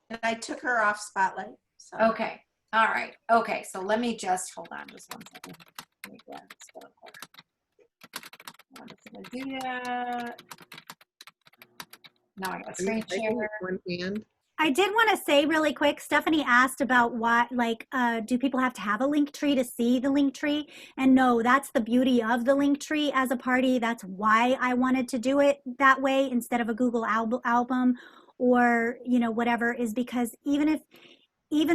and I took her off Spotlight. So. Okay. All right. Okay. So let me just hold on just one second. Let me grab this real quick. I'm just gonna do that. Now I got screen share. One hand. I did want to say really quick, Stephanie asked about what, like, do people have to have a link tree to see the link tree? And no, that's the beauty of the link tree as a party. That's why I wanted to do it that way instead of a Google album or, you know, whatever, is because even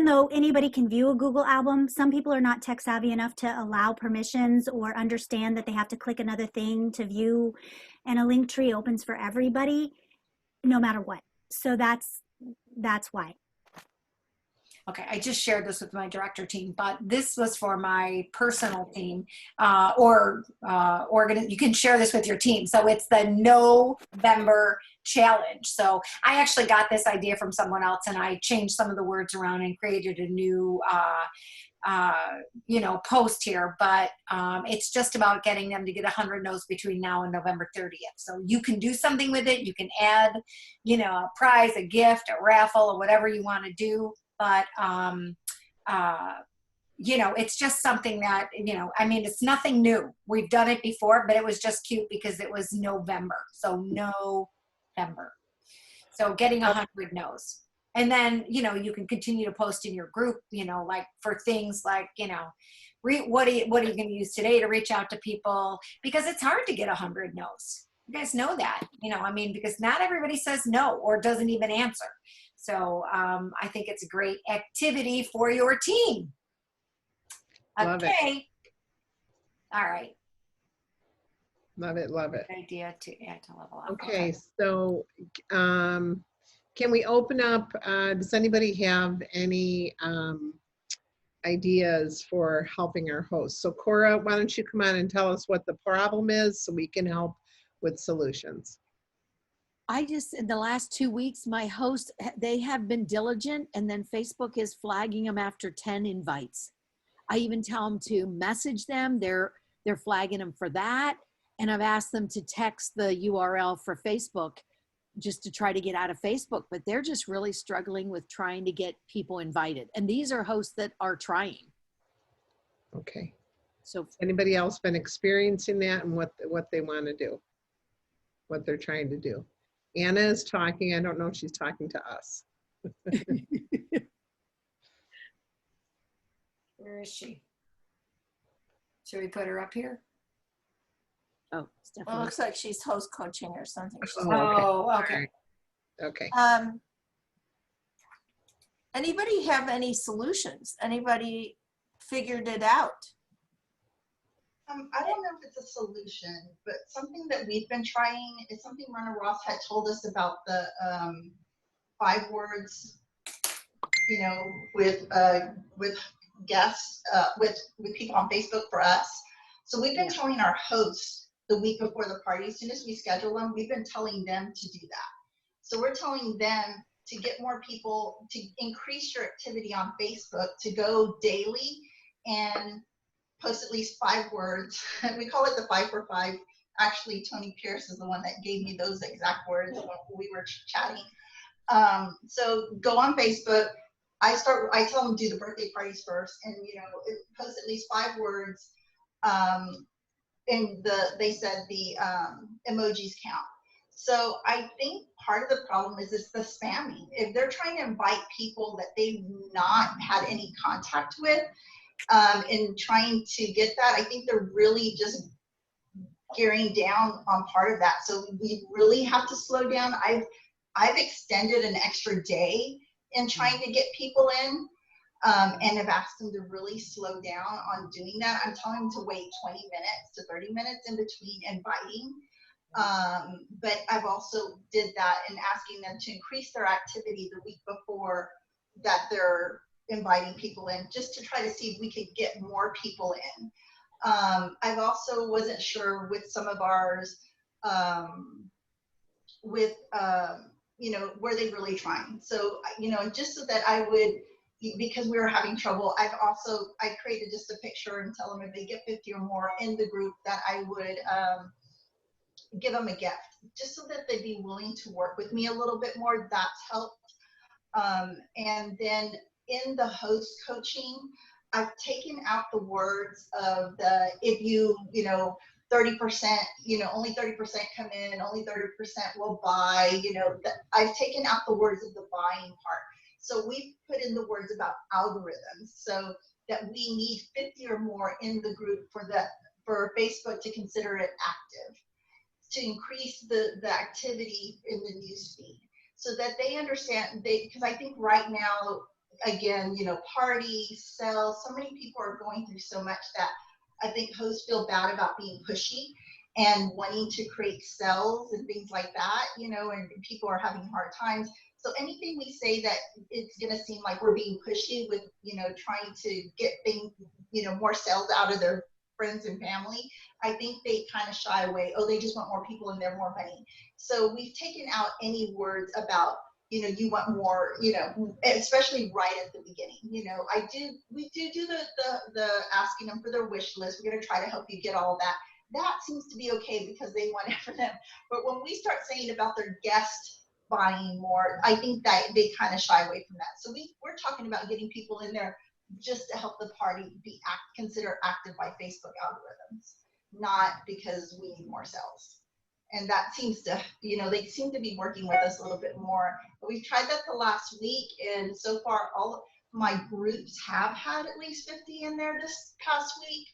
though anybody can view a Google album, some people are not tech savvy enough to allow permissions or understand that they have to click another thing to view, and a link tree opens for everybody, no matter what. So that's why. Okay, I just shared this with my director team, but this was for my personal team, you can share this with your team. So it's the November challenge. So I actually got this idea from someone else, and I changed some of the words around and created a new post here, but it's just about getting them to get 100 no's between now and November 30th. So you can do something with it. You can add, a prize, a gift, a raffle, or whatever you want to do. But, it's just something that, it's nothing new. We've done it before, but it was just cute because it was November. So November. So getting 100 no's. And then, you can continue to post in your group, like for things like, what are you going to use today to reach out to people? Because it's hard to get 100 no's. You guys know that, because not everybody says no or doesn't even answer. So I think it's a great activity for your team. Love okay. It. All right. Love it. Love it. Good idea to add to level up. Okay. So can we open up, does anybody have any ideas for helping our hosts? So Cora, why don't you come on and tell us what the problem is so we can help with solutions. In the last 2 weeks, my hosts, they have been diligent, and then Facebook is flagging them after 10 invites. I even tell them to message them. They're flagging them for that. And I've asked them to text the URL for Facebook just to try to get out of Facebook, but they're just really struggling with trying to get people invited. And these are hosts that are trying. Okay. So anybody else been experiencing that and what they want to do, what they're trying to do? Anna is talking. I don't know if she's talking to us. Where is she? Should we put her up here? Oh, Stephanie. Well, it looks like she's host coaching or something. Okay. Okay. Anybody have any solutions? Anybody figured it out? I don't know if it's a solution, but something that we've been trying is something Myrna Ross had told us about the 5 words, with guests, with people on Facebook for us. So we've been telling our hosts the week before the party, as soon as we schedule them, we've been telling them to do that. So we're telling them to get more people, to increase your activity on Facebook, to go daily and post at least 5 words. We call it the 5 for 5. Actually, Tony Pierce is the one that gave me those exact words when we were chatting. So go on Facebook. I tell them to do the birthday parties first, and post at least 5 words. And they said the emojis count. So I think part of the problem is the spamming. If they're trying to invite people that they've not had any contact with, and trying to get that, I think they're really just gearing down on part of that. So we really have to slow down. I've extended an extra day in trying to get people in, and have asked them to really slow down on doing that. I'm telling them to wait 20 minutes to 30 minutes in between inviting. But I've also did that in asking them to increase their activity the week before that they're inviting people in, just to try to see if we could get more people in. I've also wasn't sure with some of ours, were they really trying? So, just so that I would, because we were having trouble, I created just a picture and tell them if they get 50 or more in the group that I would give them a gift, just so that they'd be willing to work with me a little bit more. That's helped. And then in the host coaching, I've taken out the words of the, if you, 30%, only 30% come in, only 30% will buy, I've taken out the words of the buying part. So we put in the words about algorithms, so that we need 50 or more in the group for Facebook to consider it active, to increase the activity in the newsfeed, so that they understand, because I think right now, again, parties, sales, so many people are going through so much that I think hosts feel bad about being pushy and wanting to create sales and things like that, and people are having hard times. So anything we say that it's going to seem like we're being pushy with, trying to get things, more sales out of their friends and family, I think they kind of shy away. Oh, they just want more people and they're more money. So we've taken out any words about, you want more, especially right at the beginning. We do the asking them for their wish list. We're going to try to help you get all that. That seems to be okay because they want it for them. But when we start saying about their guest buying more, I think that they kind of shy away from that. So we're talking about getting people in there just to help the party be considered active by Facebook algorithms, not because we need more sales. And that seems to, they seem to be working with us a little bit more. But we've tried that the last week, and so far all of my groups have had at least 50 in there this past week.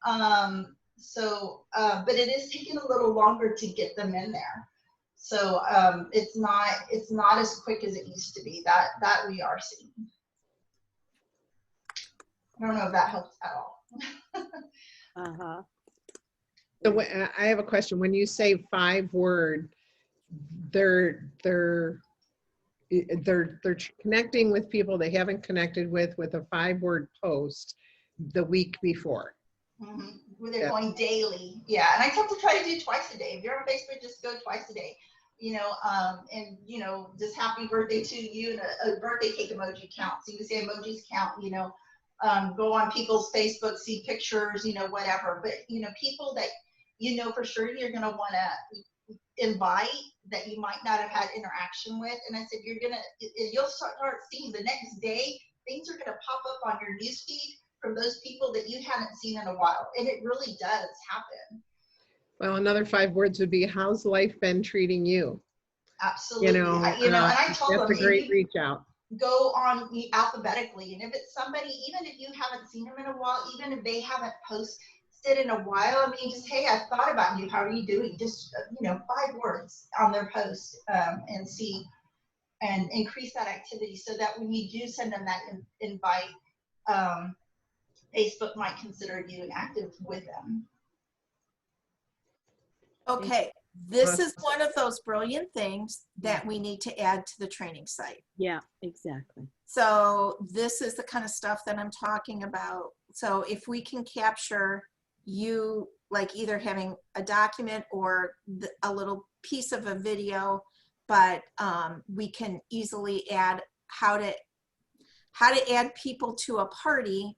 But it is taking a little longer to get them in there. So it's not as quick as it used to be. That we are seeing. I don't know if that helps at all. Uh-huh. So I have a question. When you say 5-word, they're connecting with people they haven't connected with a 5-word post the week before. Mm-hmm. Where they're going daily. Yeah, and I tell them to try to do twice a day. If you're on Facebook, just go twice a day. And just happy birthday to you, and a birthday cake emoji counts. So you can say emojis count. Go on people's Facebook, see pictures, whatever. But people that for sure you're gonna want to invite that you might not have had interaction with. And I said you'll start seeing the next day things are gonna pop up on your newsfeed from those people that you haven't seen in a while, and it really does happen. Well, another 5 words would be, how's life been treating you? Absolutely. And I told them, that's a great reach out. Go on alphabetically, and if it's somebody, even if you haven't seen them in a while, even if they haven't posted in a while, I mean, just, hey, I thought about you, how are you doing? Just 5 words on their post, and see and increase that activity, so that when you do send them that invite, Facebook might consider you active with them. Okay, this is one of those brilliant things that we need to add to the training site. Yeah, exactly. So this is the kind of stuff that I'm talking about. So if we can capture you, like either having a document or a little piece of a video, but we can easily add how to add people to a party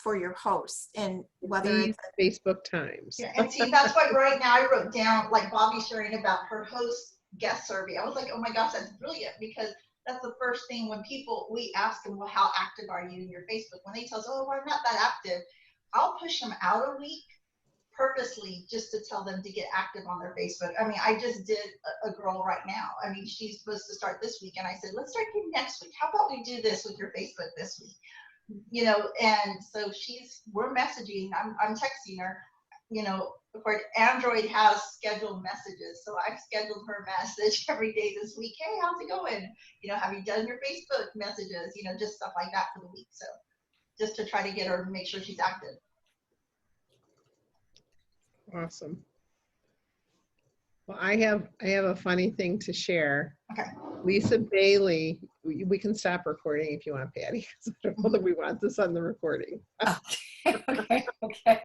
for your host, and whether These Facebook times. Yeah, and see, that's why right now I wrote down, like Bobby sharing about her host guest survey. I was like, oh my gosh, that's brilliant, because that's the first thing when we ask them, well, how active are you in your Facebook? When they tell us, oh, well, I'm not that active, I'll push them out a week purposely just to tell them to get active on their Facebook. I mean, I just did a girl right now. I mean, she's supposed to start this week, and I said, let's start next week. How about we do this with your Facebook this week? And so we're messaging, I'm texting her, of course, Android has scheduled messages. So I've scheduled her message every day this week. Hey, how's it going? Have you done your Facebook messages? Just stuff like that for the week. So just to try to get her to make sure she's active. Awesome. Well, I have a funny thing to share. Okay. Lisa Bailey, we can stop recording if you want, Patty, because I don't know that we want this on the recording. Okay.